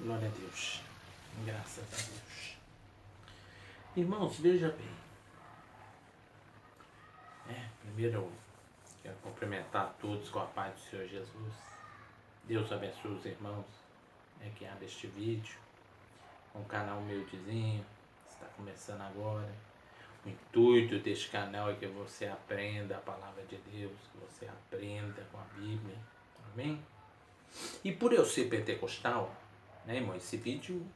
Glória a Deus. Graças a Deus. Irmãos, veja bem. Primeiro eu quero cumprimentar todos com a paz do Senhor Jesus. Deus abençoe os irmãos que abrem este vídeo. Um canal humildezinho, está começando agora. O intuito deste canal é que você aprenda a palavra de Deus, que você aprenda com a Bíblia. Amém? E por eu ser pentecostal, irmão, esse vídeo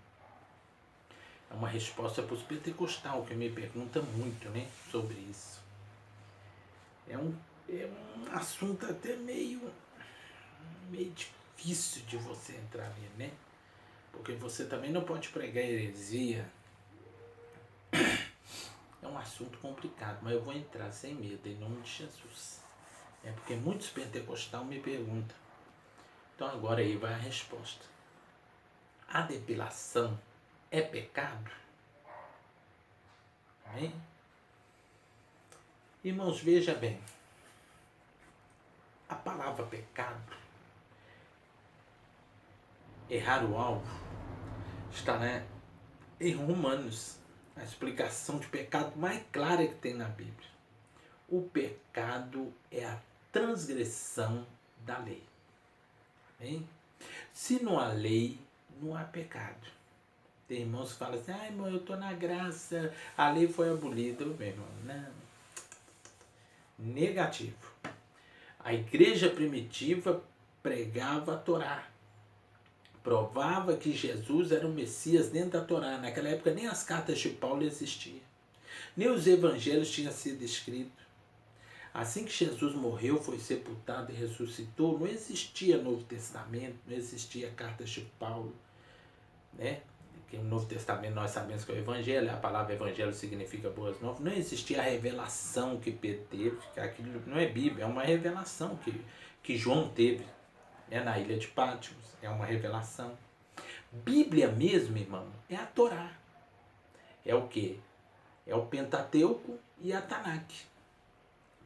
é uma resposta para os pentecostais que me perguntam muito, sobre isso. É um assunto até meio difícil de você entrar nele, porque você também não pode pregar heresia. É um assunto complicado, mas eu vou entrar sem medo, em nome de Jesus. Porque muitos pentecostais me perguntam. Então agora aí vai a resposta. A depilação é pecado? Amém? Irmãos, veja bem. A palavra pecado, errar o alvo, está em Romanos, a explicação de pecado mais clara que tem na Bíblia. O pecado é a transgressão da lei. Amém? Se não há lei, não há pecado. Tem irmãos que falam assim, irmão, eu estou na graça, a lei foi abolida. Meu irmão, não. Negativo. A igreja primitiva pregava a Torá. Provava que Jesus era o Messias dentro da Torá. Naquela época nem as cartas de Paulo existiam. Nem os evangelhos tinham sido escritos. Assim que Jesus morreu, foi sepultado e ressuscitou, não existia Novo Testamento, não existia cartas de Paulo, Que no Novo Testamento nós sabemos que é o Evangelho, a palavra Evangelho significa boas novas, não existia a revelação que Pedro teve, que aquilo não é Bíblia, é uma revelação que João teve, na ilha de Patmos, é uma revelação. Bíblia mesmo, irmão, é a Torá. É o quê? É o Pentateuco e a Tanakh.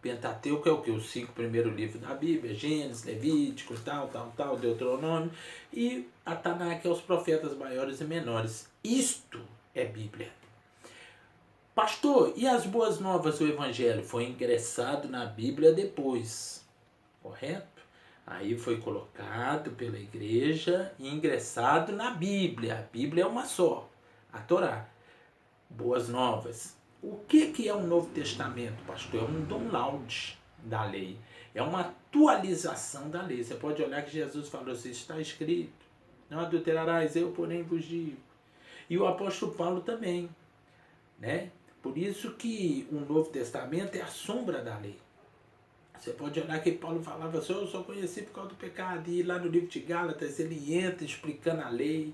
Pentateuco é o que? Os 5 primeiros livros da Bíblia, Gênesis, Levítico, tal, Deuteronômio. E a Tanakh é os profetas maiores e menores. Isto é Bíblia. Pastor, e as boas novas do Evangelho? Foi ingressado na Bíblia depois, correto? Aí foi colocado pela igreja e ingressado na Bíblia. A Bíblia é uma só, a Torá. Boas novas. O que é o Novo Testamento, pastor? É um download da lei. É uma atualização da lei. Você pode olhar que Jesus falou assim, está escrito, não adulterarás, eu porém vos digo. E o apóstolo Paulo também. Por isso que o Novo Testamento é a sombra da lei. Você pode olhar que Paulo falava assim, eu só conheci por causa do pecado. E lá no livro de Gálatas ele entra explicando a lei.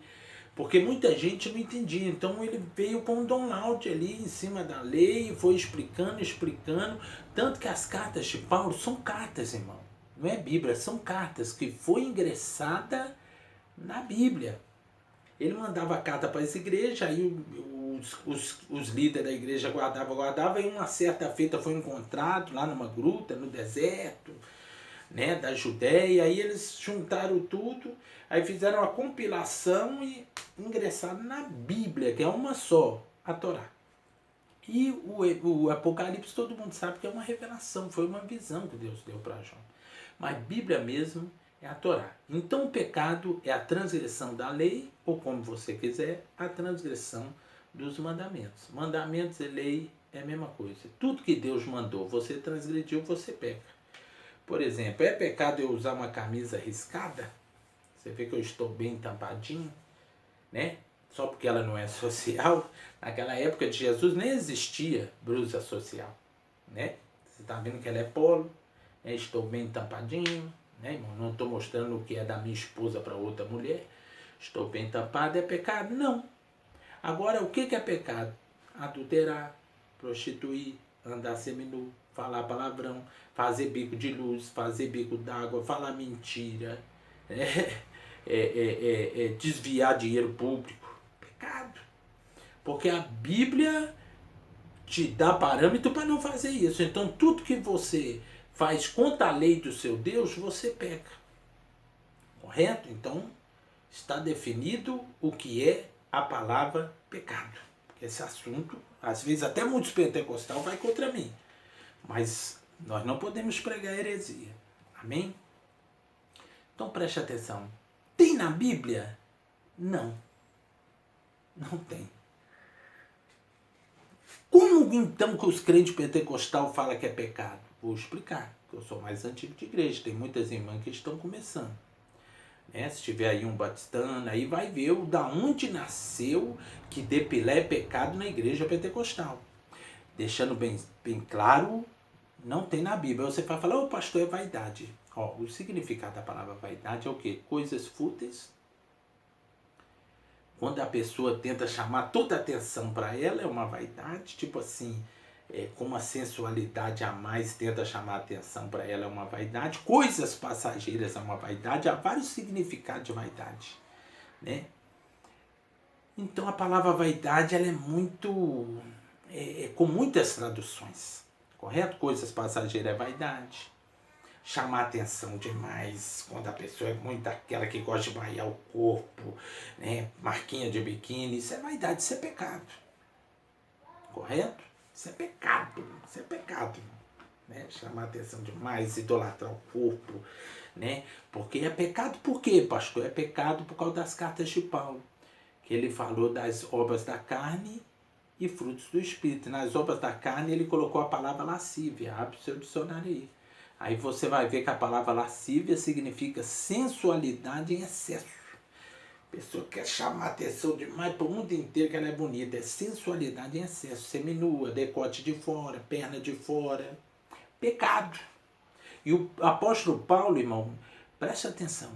Porque muita gente não entendia, então ele veio com um download ali em cima da lei e foi explicando, tanto que as cartas de Paulo são cartas, irmão, não é Bíblia, são cartas que foi ingressada na Bíblia. Ele mandava a carta para essa igreja, aí os líderes da igreja guardavam, e uma certa feita foi encontrado lá numa gruta, no deserto, da Judéia, aí eles juntaram tudo, aí fizeram uma compilação e ingressaram na Bíblia, que é uma só, a Torá. E o Apocalipse todo mundo sabe que é uma revelação, foi uma visão que Deus deu para João. Mas Bíblia mesmo é a Torá. Então o pecado é a transgressão da lei, ou como você quiser, a transgressão dos mandamentos. Mandamentos e lei é a mesma coisa. Tudo que Deus mandou, você transgrediu, você peca. Por exemplo, é pecado eu usar uma camisa riscada? Você vê que eu estou bem tampadinho, Só porque ela não é social. Naquela época de Jesus nem existia blusa social, Você está vendo que ela é polo, estou bem tampadinho, irmão? Não estou mostrando o que é da minha esposa para outra mulher. Estou bem tampado, é pecado? Não. Agora, o que é pecado? Adulterar, prostituir, andar seminu, falar palavrão, fazer bico de luz, fazer bico d'água, falar mentira, desviar dinheiro público. Pecado. Porque a Bíblia te dá parâmetro para não fazer isso. Então, tudo que você faz contra a lei do seu Deus, você peca. Correto? Então, está definido o que é a palavra pecado. Esse assunto, às vezes até muitos pentecostais vai contra mim. Mas nós não podemos pregar heresia. Amém? Então preste atenção. Tem na Bíblia? Não. Não tem. Como então que os crentes pentecostais falam que é pecado? Vou explicar. Eu sou mais antigo de igreja. Tem muitas irmãs que estão começando. Se tiver aí um batistano, aí vai ver da onde nasceu que depilar é pecado na igreja pentecostal. Deixando bem claro, não tem na Bíblia. Você vai falar, pastor, é vaidade. O significado da palavra vaidade é o quê? Coisas fúteis. Quando a pessoa tenta chamar toda a atenção para ela, é uma vaidade. Tipo assim, com uma sensualidade a mais, tenta chamar a atenção para ela, é uma vaidade. Coisas passageiras é uma vaidade. Há vários significados de vaidade, né? Então a palavra vaidade, ela é muito... com muitas traduções, correto? Coisas passageiras é vaidade. Chamar atenção demais, quando a pessoa é muito aquela que gosta de baiar o corpo, né? Marquinha de biquíni, isso é vaidade, isso é pecado. Correto? Isso é pecado, isso é pecado. Né? Chamar atenção demais, idolatrar o corpo, né? Porque é pecado por quê, pastor? É pecado por causa das cartas de Paulo, que ele falou das obras da carne e frutos do Espírito. Nas obras da carne ele colocou a palavra lascívia. Abre o seu dicionário aí. Aí você vai ver que a palavra lascívia significa sensualidade em excesso. A pessoa quer chamar atenção demais para o mundo inteiro que ela é bonita. É sensualidade em excesso. Seminua, decote de fora, perna de fora. Pecado. E o apóstolo Paulo, irmão, preste atenção.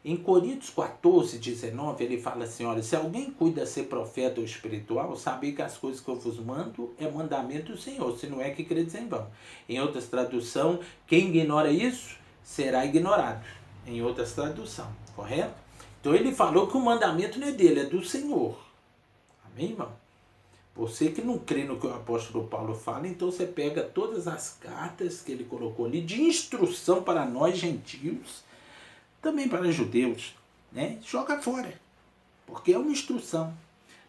Em Coríntios 14, 19, ele fala assim, olha, se alguém cuida ser profeta ou espiritual, sabe que as coisas que eu vos mando é mandamento do Senhor, se não é que credes em vão. Em outras traduções, quem ignora isso, será ignorado. Em outras traduções, correto? Então ele falou que o mandamento não é dele, é do Senhor. Amém, irmão? Você que não crê no que o apóstolo Paulo fala, então você pega todas as cartas que ele colocou ali de instrução para nós gentios, também para judeus, né? Joga fora, porque é uma instrução.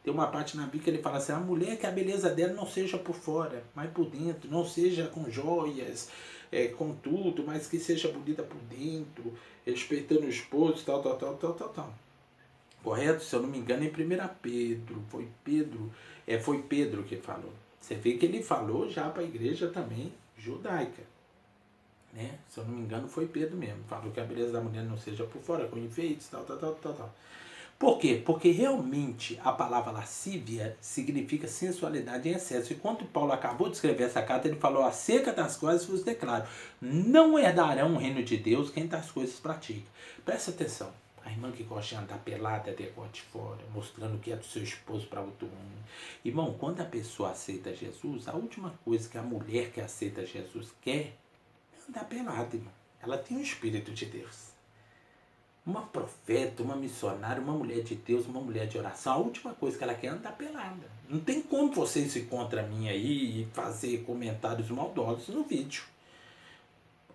Tem uma parte na Bíblia que ele fala assim, a mulher que a beleza dela não seja por fora, mas por dentro, não seja com joias, com tudo, mas que seja bonita por dentro, respeitando o esposo, tal. Correto? Se eu não me engano, em 1 Pedro, foi Pedro que falou. Você vê que ele falou já para a igreja também judaica. Né? Se eu não me engano, foi Pedro mesmo. Falou que a beleza da mulher não seja por fora, com enfeites, tal. Por quê? Porque realmente a palavra lascívia significa sensualidade em excesso. E quando Paulo acabou de escrever essa carta, ele falou, acerca das quais vos declaro, não herdarão o reino de Deus quem tais coisas pratica. Presta atenção. A irmã que gosta de andar pelada, decote fora, mostrando que é do seu esposo para outro homem. Irmão, quando a pessoa aceita Jesus, a última coisa que a mulher que aceita Jesus quer andar pelada, irmão. Ela tem o Espírito de Deus. Uma profeta, uma missionária, uma mulher de Deus, uma mulher de oração, a última coisa que ela quer é andar pelada. Não tem como vocês ir contra mim aí e fazer comentários maldosos no vídeo.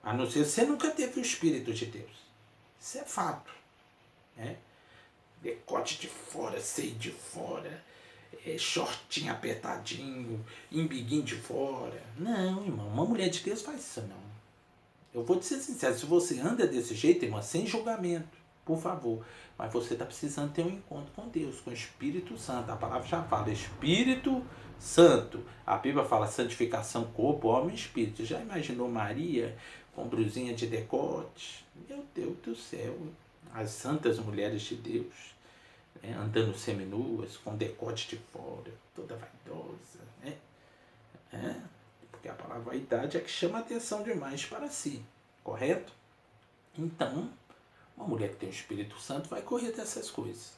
A não ser que você nunca teve o Espírito de Deus. Isso é fato. Né? Decote de fora, seio de fora, shortinho apertadinho, imbiguinho de fora. Não, irmão, uma mulher de Deus faz isso não. Eu vou te ser sincero, se você anda desse jeito, irmão, sem julgamento, por favor. Mas você está precisando ter um encontro com Deus, com o Espírito Santo. A palavra já fala, Espírito Santo. A Bíblia fala santificação, corpo, homem e espírito. Já imaginou Maria com brusinha de decote? Meu Deus do céu. As santas mulheres de Deus, né, andando seminuas, com decote de fora, toda vaidosa, né? Porque a palavra vaidade é que chama a atenção demais para si, correto? Então, uma mulher que tem o Espírito Santo vai correr dessas coisas,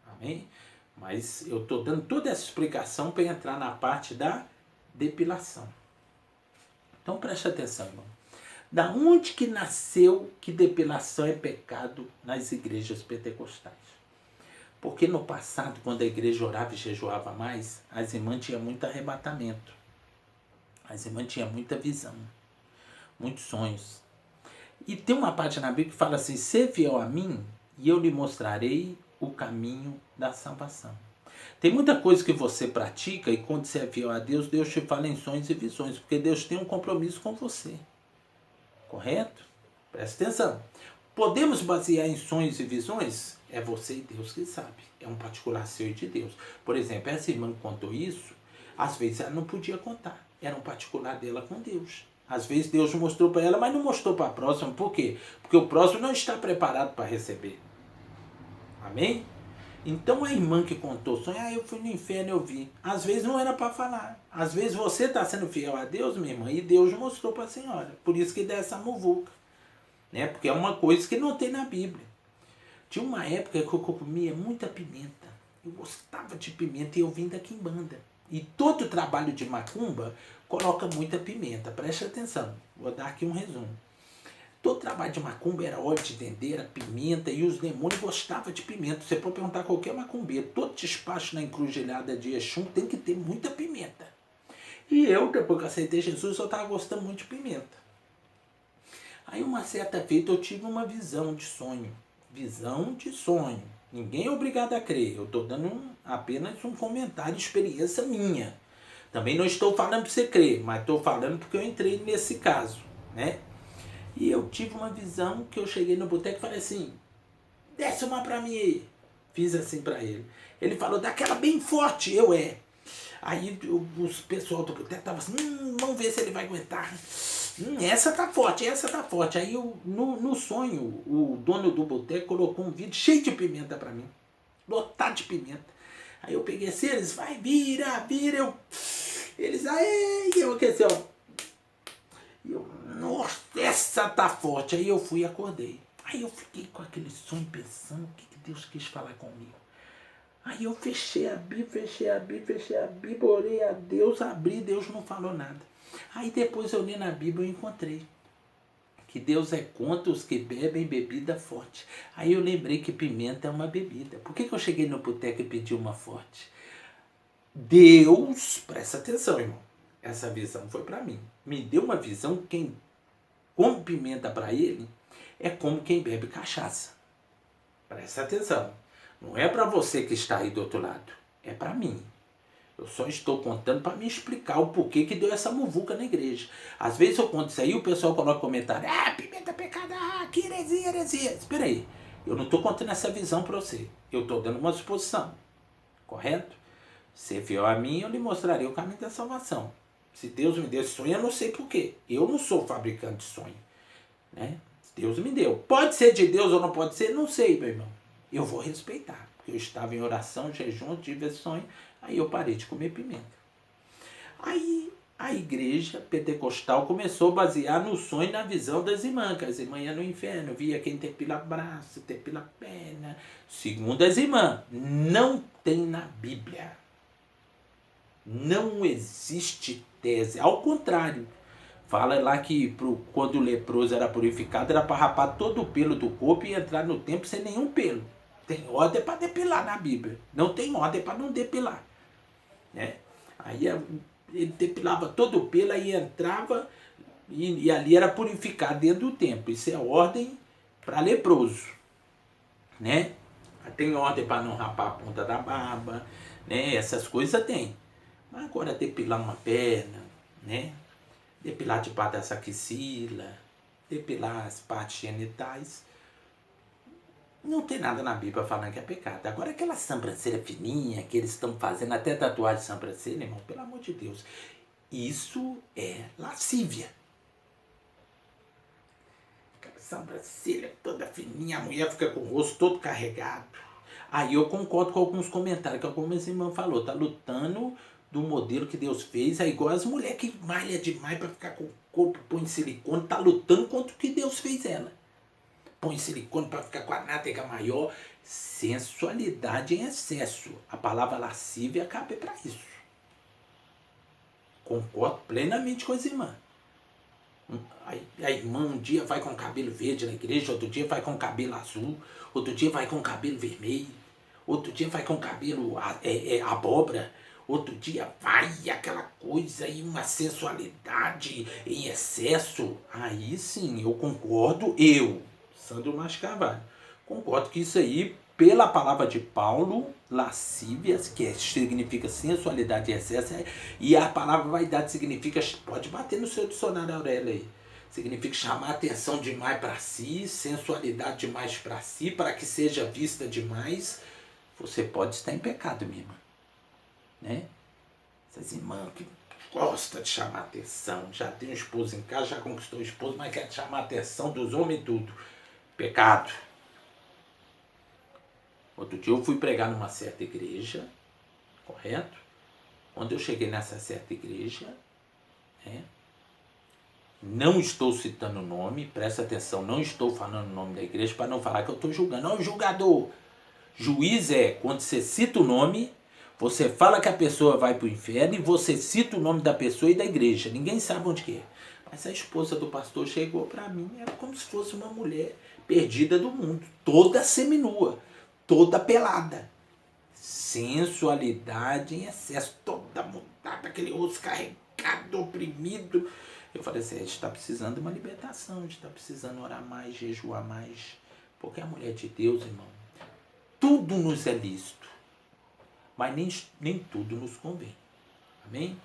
amém? Mas eu estou dando toda essa explicação para entrar na parte da depilação. Então preste atenção, irmão. Da onde que nasceu que depilação é pecado nas igrejas pentecostais? Porque no passado, quando a igreja orava e jejuava mais, as irmãs tinham muito arrebatamento. As irmãs tinham muita visão, muitos sonhos. E tem uma parte na Bíblia que fala assim, sê fiel a mim e eu lhe mostrarei o caminho da salvação. Tem muita coisa que você pratica e quando você é fiel a Deus, Deus te fala em sonhos e visões, porque Deus tem um compromisso com você. Correto? Presta atenção. Podemos basear em sonhos e visões? É você e Deus que sabe. É um particular seu e de Deus. Por exemplo, essa irmã que contou isso, às vezes ela não podia contar. Era um particular dela com Deus. Às vezes Deus mostrou para ela, mas não mostrou para a próxima. Por quê? Porque o próximo não está preparado para receber. Amém? Então a irmã que contou o sonho, eu fui no inferno, eu vi. Às vezes não era para falar. Às vezes você está sendo fiel a Deus, minha irmã, e Deus mostrou para a senhora. Por isso que dá essa muvuca. Né? Porque é uma coisa que não tem na Bíblia. Tinha uma época que eu comia muita pimenta. Eu gostava de pimenta e eu vim da quimbanda. E todo trabalho de macumba coloca muita pimenta. Preste atenção. Vou dar aqui um resumo. Todo trabalho de macumba era óleo de dendê, era pimenta, e os demônios gostavam de pimenta. Você pode perguntar a qualquer macumbeiro. Todo despacho na encruzilhada de Exum tem que ter muita pimenta. E eu, depois que aceitei Jesus, eu estava gostando muito de pimenta. Aí uma certa feita eu tive uma visão de sonho. Visão de sonho. Ninguém é obrigado a crer. Eu estou dando apenas um comentário de experiência minha. Também não estou falando para você crer, mas estou falando porque eu entrei nesse caso, né? E eu tive uma visão que eu cheguei no boteco e falei assim, desce uma para mim aí. Fiz assim para ele. Ele falou, daquela bem forte, Aí os pessoal do boteco estavam assim, vamos ver se ele vai aguentar. Essa tá forte, essa tá forte. Aí no sonho, o dono do boteco colocou um vidro cheio de pimenta para mim. Lotado de pimenta. Aí eu peguei assim, eles, vai, vira, eles, eu aqueci, ó. Nossa, essa tá forte. Aí eu fui e acordei. Aí eu fiquei com aquele sonho pensando, o que Deus quis falar comigo? Aí eu fechei a Bíblia, orei a Deus, abri, Deus não falou nada. Aí depois eu li na Bíblia e encontrei que Deus é contra os que bebem bebida forte. Aí eu lembrei que pimenta é uma bebida. Por que eu cheguei no boteco e pedi uma forte? Deus, presta atenção, irmão, essa visão foi para mim. Me deu uma visão, quem come pimenta para ele é como quem bebe cachaça. Presta atenção. Não é para você que está aí do outro lado. É para mim. Eu só estou contando para me explicar o porquê que deu essa muvuca na igreja. Às vezes eu conto isso aí e o pessoal coloca comentário. Pimenta pecada, que heresia. Espera aí. Eu não estou contando essa visão para você. Eu estou dando uma suposição. Correto? Se fiel a mim, eu lhe mostrarei o caminho da salvação. Se Deus me deu esse sonho, eu não sei porquê. Eu não sou fabricante de sonho. Né? Deus me deu. Pode ser de Deus ou não pode ser, não sei, meu irmão. Eu vou respeitar. Porque eu estava em oração, jejum, tive esse sonho. Aí eu parei de comer pimenta. Aí a igreja pentecostal começou a basear no sonho e na visão das irmãs. Que as irmãs iam no inferno, via quem depila braço, depila perna. Segundo as irmãs, não tem na Bíblia. Não existe tese. Ao contrário, fala lá que quando o leproso era purificado, era para rapar todo o pelo do corpo e entrar no templo sem nenhum pelo. Tem ordem para depilar na Bíblia. Não tem ordem para não depilar. Né? Aí ele depilava todo o pelo, aí entrava e ali era purificado dentro do templo. Isso é ordem para leproso. Né? Tem ordem para não rapar a ponta da barba. Né? Essas coisas tem. Mas agora depilar uma perna, né? Depilar debaixo dessa axila, depilar as partes genitais. Não tem nada na Bíblia falando que é pecado. Agora aquela sobrancelha fininha que eles estão fazendo, até tatuagem de sobrancelha, irmão, pelo amor de Deus. Isso é lascívia. Aquela sobrancelha toda fininha, a mulher fica com o rosto todo carregado. Aí eu concordo com alguns comentários que algumas irmãs falou, tá lutando do modelo que Deus fez, é igual as mulheres que malham demais para ficar com o corpo, põe silicone, tá lutando contra o que Deus fez ela. Põe silicone para ficar com a nádega maior. Sensualidade em excesso. A palavra lascívia cabe para isso. Concordo plenamente com as irmãs. A irmã um dia vai com cabelo verde na igreja, outro dia vai com cabelo azul, outro dia vai com cabelo vermelho, outro dia vai com cabelo abóbora, outro dia vai aquela coisa aí, uma sensualidade em excesso. Aí sim, eu concordo, Sandro Mas Carvalho, concordo que isso aí pela palavra de Paulo, lascívias, que significa sensualidade e excesso, e a palavra vaidade significa, pode bater no seu dicionário Aurélio aí, significa chamar atenção demais para si, sensualidade demais para si, para que seja vista demais. Você pode estar em pecado, minha irmã, né? Essas irmãs que gostam de chamar atenção, já tem um esposo em casa, já conquistou o esposo, mas quer chamar a atenção dos homens e tudo. Pecado. Outro dia eu fui pregar numa certa igreja, correto? Quando eu cheguei nessa certa igreja, né, não estou citando o nome, presta atenção, não estou falando o nome da igreja para não falar que eu estou julgando. Não, julgador. Juiz é quando você cita o nome, você fala que a pessoa vai para o inferno e você cita o nome da pessoa e da igreja. Ninguém sabe onde que é. Mas a esposa do pastor chegou para mim, era como se fosse uma mulher perdida do mundo, toda seminua, toda pelada. Sensualidade em excesso, toda mudada, aquele rosto carregado, oprimido. Eu falei assim, a gente está precisando de uma libertação, a gente está precisando orar mais, jejuar mais. Porque a mulher de Deus, irmão, tudo nos é lícito, mas nem tudo nos convém. Amém?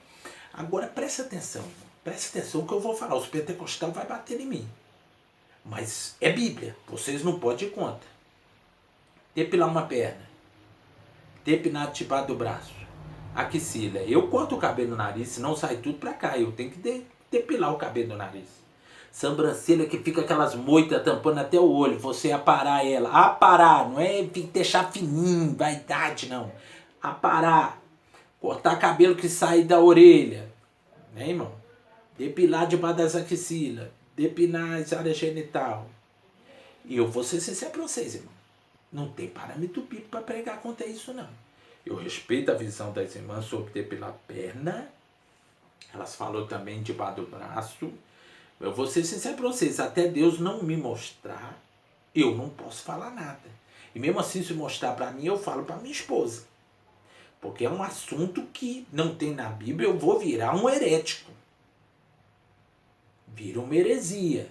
Agora presta atenção, irmão. Presta atenção que eu vou falar. Os pentecostais vão bater em mim. Mas é Bíblia. Vocês não podem ir contra. Depilar uma perna. Depinar debaixo do braço. Axila. Eu corto o cabelo no nariz, senão sai tudo pra cá. Eu tenho que depilar o cabelo do nariz. Sobrancelha que fica aquelas moitas tampando até o olho. Você aparar ela. Aparar. Não é deixar fininho, vaidade, não. Aparar. Cortar cabelo que sai da orelha. Né, irmão? Depilar debaixo das axilas. Depilar as áreas genital. E eu vou ser sincero para vocês, irmão. Não tem parâmetro bíblico para pregar contra isso, não. Eu respeito a visão das irmãs sobre depilar a perna. Elas falaram também debaixo do braço. Eu vou ser sincero para vocês. Até Deus não me mostrar, eu não posso falar nada. E mesmo assim, se mostrar para mim, eu falo para minha esposa. Porque é um assunto que não tem na Bíblia, eu vou virar um herético. Vira uma heresia.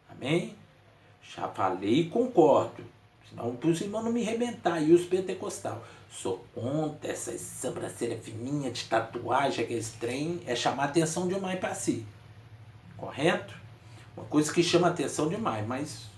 Amém? Já falei e concordo. Senão os irmãos não me arrebentar. E os pentecostais. Sou contra essas sobrancelhas fininhas de tatuagem, aqueles trem. É chamar atenção demais para si. Correto? Uma coisa que chama atenção demais. Mas...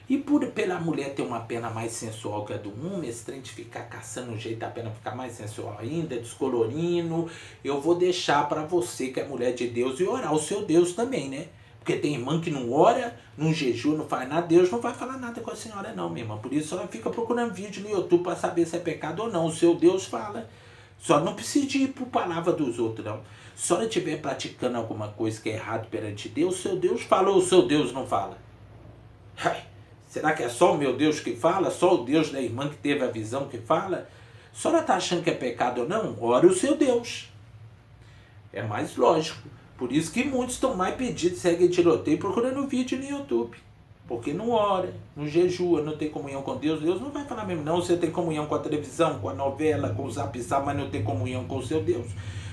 E pela mulher ter uma perna mais sensual que a do homem, esse trem de ficar caçando um jeito da perna ficar mais sensual ainda, descolorindo, eu vou deixar para você que é mulher de Deus e orar o seu Deus também, né? Porque tem irmã que não ora, não jejua, não faz nada, Deus não vai falar nada com a senhora não, minha irmã. Por isso ela fica procurando vídeo no YouTube para saber se é pecado ou não. O seu Deus fala. Só não precisa de ir por palavra dos outros, não. Se ela estiver praticando alguma coisa que é errado perante Deus, o seu Deus fala ou o seu Deus não fala? Ai, será que é só o meu Deus que fala? Só o Deus da irmã que teve a visão que fala? Se ela está achando que é pecado ou não, ore o seu Deus. É mais lógico. Por isso que muitos estão mais perdidos, seguem tiroteio procurando vídeo no YouTube. Porque não ora, não jejua, não tem comunhão com Deus. Deus não vai falar mesmo, não. Você tem comunhão com a televisão, com a novela, com o zap, mas não tem comunhão com o seu Deus.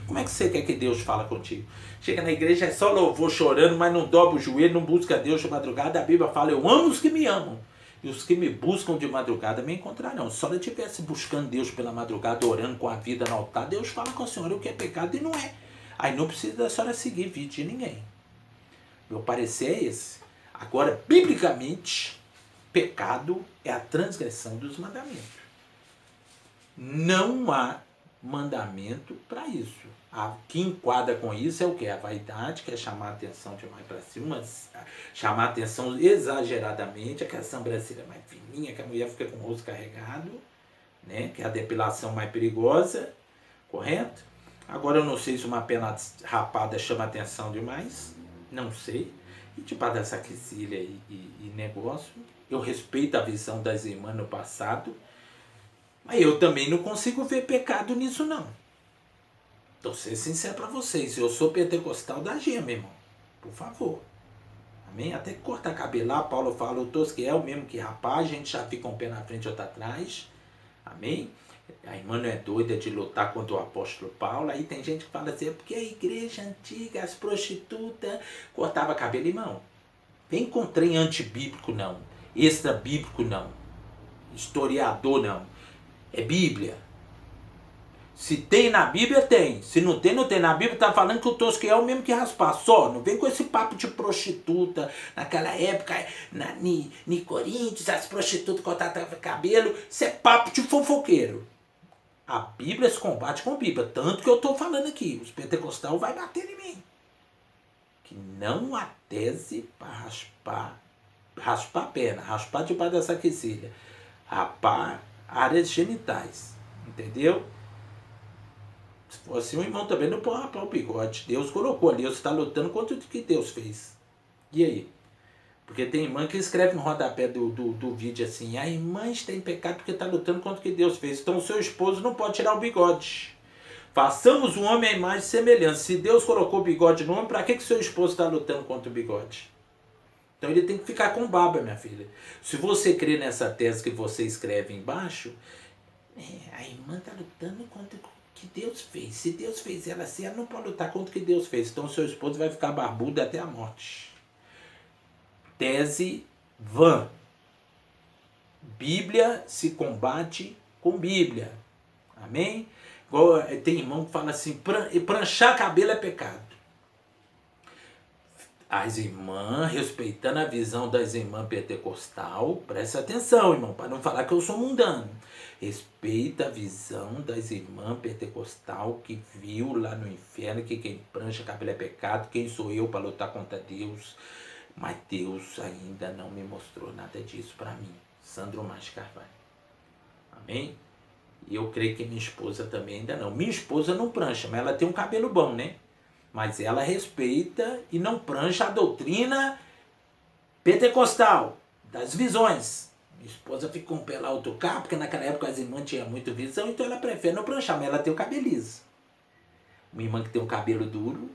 Como é que você quer que Deus fala contigo? Chega na igreja, é só louvor chorando, mas não dobra o joelho, não busca Deus de madrugada. A Bíblia fala, eu amo os que me amam. E os que me buscam de madrugada me encontrarão. Se ela estivesse buscando Deus pela madrugada, orando com a vida no altar, Deus fala com a senhora o que é pecado e não é. Aí não precisa da senhora seguir vídeo de ninguém. Meu parecer é esse. Agora, biblicamente, pecado é a transgressão dos mandamentos. Não há mandamento para isso. O que enquadra com isso é o que? A vaidade, que é chamar a atenção demais para cima, chamar a atenção exageradamente, aquela sobrancelha mais fininha, que a mulher fica com o rosto carregado, né? Que é a depilação mais perigosa, correto? Agora eu não sei se uma perna rapada chama atenção demais, não sei. E debaixo dessa quesilha e negócio, eu respeito a visão das irmãs no passado, mas eu também não consigo ver pecado nisso não. Estou sendo sincero para vocês, eu sou pentecostal da gema, irmão. Por favor. Amém? Até que cortar cabelo lá, Paulo fala, o tosquiel mesmo que rapaz, a gente já fica um pé na frente e outro atrás. Amém? A irmã não é doida de lutar contra o apóstolo Paulo. Aí tem gente que fala assim, é porque a igreja antiga, as prostitutas, cortava cabelo. Irmão, vem com trem antibíblico não, extra bíblico não. historiador, não. É Bíblia. Se tem na Bíblia, tem. Se não tem, não tem. Na Bíblia tá falando que o tosco é o mesmo que raspar. Só, não vem com esse papo de prostituta. Naquela época, em Coríntios, as prostitutas cortavam cabelo. Isso é papo de fofoqueiro. A Bíblia se combate com a Bíblia. Tanto que eu tô falando aqui. Os pentecostais vai bater em mim. Que não há tese para raspar a perna, raspar debaixo dessa quesilha. Rapar áreas genitais. Entendeu? Se fosse um irmão também não pode rapar o bigode. Deus colocou ali, você está lutando contra o que Deus fez. E aí? Porque tem irmã que escreve no rodapé do vídeo assim: a irmã está em pecado porque está lutando contra o que Deus fez. Então o seu esposo não pode tirar o bigode. Façamos o homem à imagem e semelhança. Se Deus colocou o bigode no homem, para que seu esposo está lutando contra o bigode? Então ele tem que ficar com barba, minha filha. Se você crê nessa tese que você escreve embaixo, a irmã está lutando contra o que Deus fez. Se Deus fez ela assim, ela não pode lutar contra o que Deus fez. Então seu esposo vai ficar barbudo até a morte. Tese vã. Bíblia se combate com Bíblia. Amém? Igual, tem irmão que fala assim, pranchar cabelo é pecado. As irmãs, respeitando a visão das irmãs pentecostal, presta atenção, irmão, para não falar que eu sou mundano. Respeita a visão das irmãs pentecostal que viu lá no inferno que quem prancha cabelo é pecado. Quem sou eu para lutar contra Deus? Mas Deus ainda não me mostrou nada disso para mim. Sandro Márcio Carvalho. Amém? E eu creio que minha esposa também ainda não. Minha esposa não prancha, mas ela tem um cabelo bom, né? Mas ela respeita e não prancha a doutrina pentecostal, das visões. Minha esposa fica com o pé lá outro carro, porque naquela época as irmãs tinham muita visão, então ela prefere não pranchar, mas ela tem o cabelo liso. Minha irmã que tem um cabelo duro,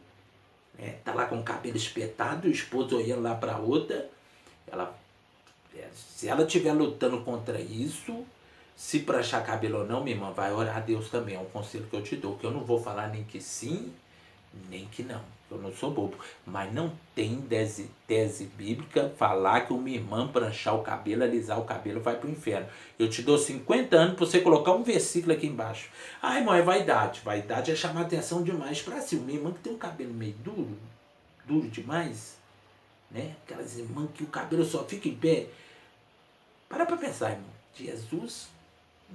né, tá lá com o cabelo espetado, o esposo olhando lá para outra, se ela estiver lutando contra isso, se pranchar cabelo ou não, minha irmã, vai orar a Deus também, é um conselho que eu te dou, que eu não vou falar nem que sim, nem que não, eu não sou bobo, mas não tem tese bíblica falar que uma irmã pranchar o cabelo, alisar o cabelo, vai pro inferno. Eu te dou 50 anos para você colocar um versículo aqui embaixo. Ah, irmão, é vaidade. Vaidade é chamar atenção demais para si. Uma irmã que tem um cabelo meio duro demais, né? Aquelas irmãs que o cabelo só fica em pé. Para pensar, irmão. Jesus,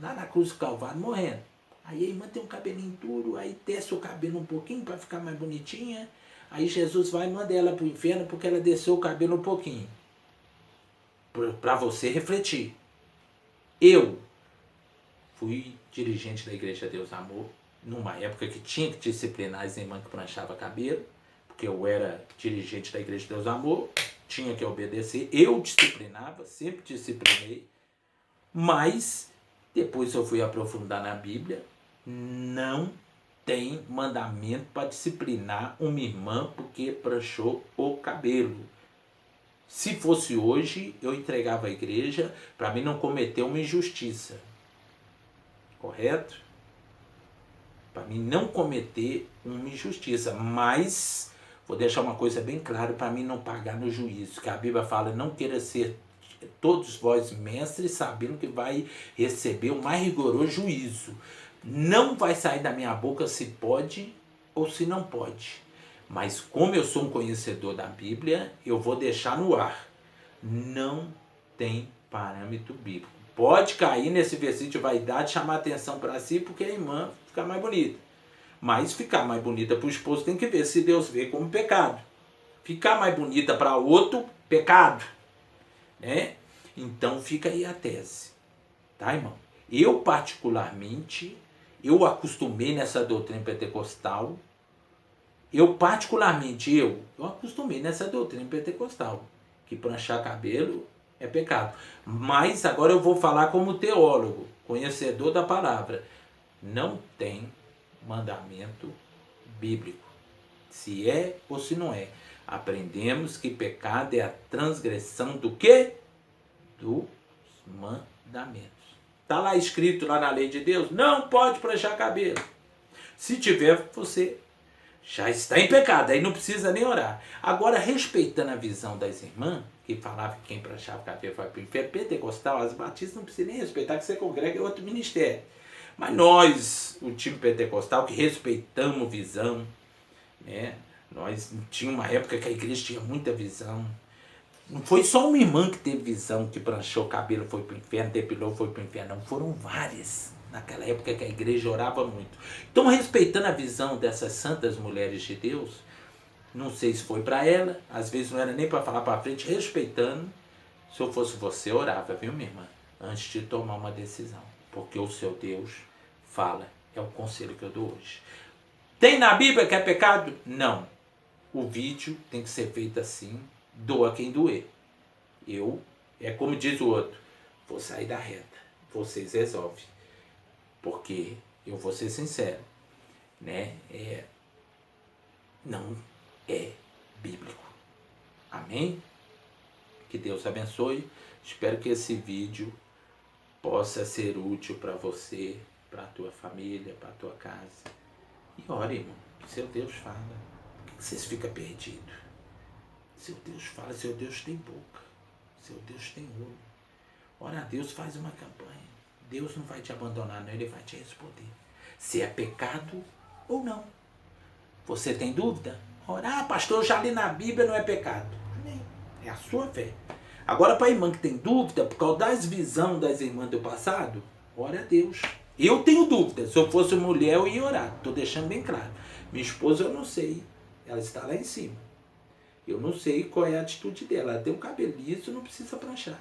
lá na cruz do Calvário, morrendo. Aí a irmã tem um cabelinho duro, aí desce o cabelo um pouquinho para ficar mais bonitinha. Aí Jesus vai e manda ela para o inferno porque ela desceu o cabelo um pouquinho. Para você refletir. Eu fui dirigente da Igreja Deus Amor, numa época que tinha que disciplinar as irmãs que pranchavam cabelo, porque eu era dirigente da Igreja Deus Amor, tinha que obedecer. Eu disciplinava, sempre disciplinei, mas depois eu fui aprofundar na Bíblia. Não tem mandamento para disciplinar uma irmã porque pranchou o cabelo. Se fosse hoje, eu entregava a igreja para mim não cometer uma injustiça. Correto? Para mim não cometer uma injustiça. Mas, vou deixar uma coisa bem clara para mim não pagar no juízo. Que a Bíblia fala, não queira ser todos vós mestres, sabendo que vai receber o mais rigoroso juízo. Não vai sair da minha boca se pode ou se não pode. Mas como eu sou um conhecedor da Bíblia, eu vou deixar no ar. Não tem parâmetro bíblico. Pode cair nesse versículo de vaidade, chamar atenção para si, porque a irmã fica mais bonita. Mas ficar mais bonita para o esposo tem que ver se Deus vê como pecado. Ficar mais bonita para outro, pecado. Né? Então fica aí a tese. Tá, irmão? Eu particularmente, eu acostumei nessa doutrina pentecostal. Eu acostumei nessa doutrina pentecostal. Que pranchar cabelo é pecado. Mas agora eu vou falar como teólogo, conhecedor da palavra. Não tem mandamento bíblico. Se é ou se não é. Aprendemos que pecado é a transgressão do quê? Dos mandamentos. Está lá escrito lá na lei de Deus? Não pode pranchar cabelo. Se tiver, você já está em pecado, aí não precisa nem orar. Agora, respeitando a visão das irmãs, que falava que quem pranchava café vai para o inferno, pentecostal, as batistas não precisa nem respeitar, que você congrega é outro ministério. Mas nós, o time pentecostal, que respeitamos visão, né? Nós tinha uma época que a igreja tinha muita visão. Não foi só uma irmã que teve visão, que pranchou o cabelo, foi para o inferno, depilou, foi para o inferno. Não, foram várias. Naquela época que a igreja orava muito. Então, respeitando a visão dessas santas mulheres de Deus, não sei se foi para ela, às vezes não era nem para falar para frente, respeitando. Se eu fosse você, orava, viu, minha irmã? Antes de tomar uma decisão. Porque o seu Deus fala. É o conselho que eu dou hoje. Tem na Bíblia que é pecado? Não. O vídeo tem que ser feito assim, doa quem doer. É como diz o outro, vou sair da reta, vocês resolvem. Porque eu vou ser sincero, né? Não é bíblico. Amém? Que Deus abençoe. Espero que esse vídeo possa ser útil para você, para a tua família, para a tua casa. E ore, irmão. Seu Deus fala. Por que vocês ficam perdidos? Seu Deus fala, seu Deus tem boca. Seu Deus tem olho. Ora a Deus, faz uma campanha. Deus não vai te abandonar, não. Ele vai te responder. Se é pecado ou não. Você tem dúvida? Ora, pastor, eu já li na Bíblia, não é pecado. Amém. É a sua fé. Agora, para a irmã que tem dúvida, por causa das visões das irmãs do passado, ora a Deus. Eu tenho dúvida. Se eu fosse mulher, eu ia orar. Estou deixando bem claro. Minha esposa, eu não sei. Ela está lá em cima. Eu não sei qual é a atitude dela. Ela tem um cabelo liso, não precisa pranchar.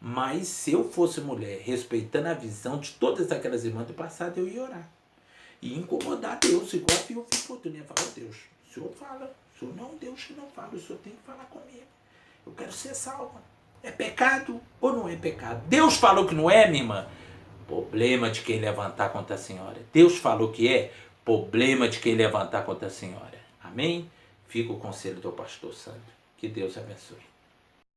Mas se eu fosse mulher, respeitando a visão de todas aquelas irmãs do passado, eu ia orar. E incomodar Deus, igual a Fio Fortuna. Eu ia falar, Deus, o Senhor fala. O Senhor não é um Deus que não fala. O Senhor tem que falar comigo. Eu quero ser salva. É pecado ou não é pecado? Deus falou que não é, minha irmã? Problema de quem levantar contra a senhora. Deus falou que é? Problema de quem levantar contra a senhora. Amém? Fica o conselho do pastor Santo. Que Deus abençoe.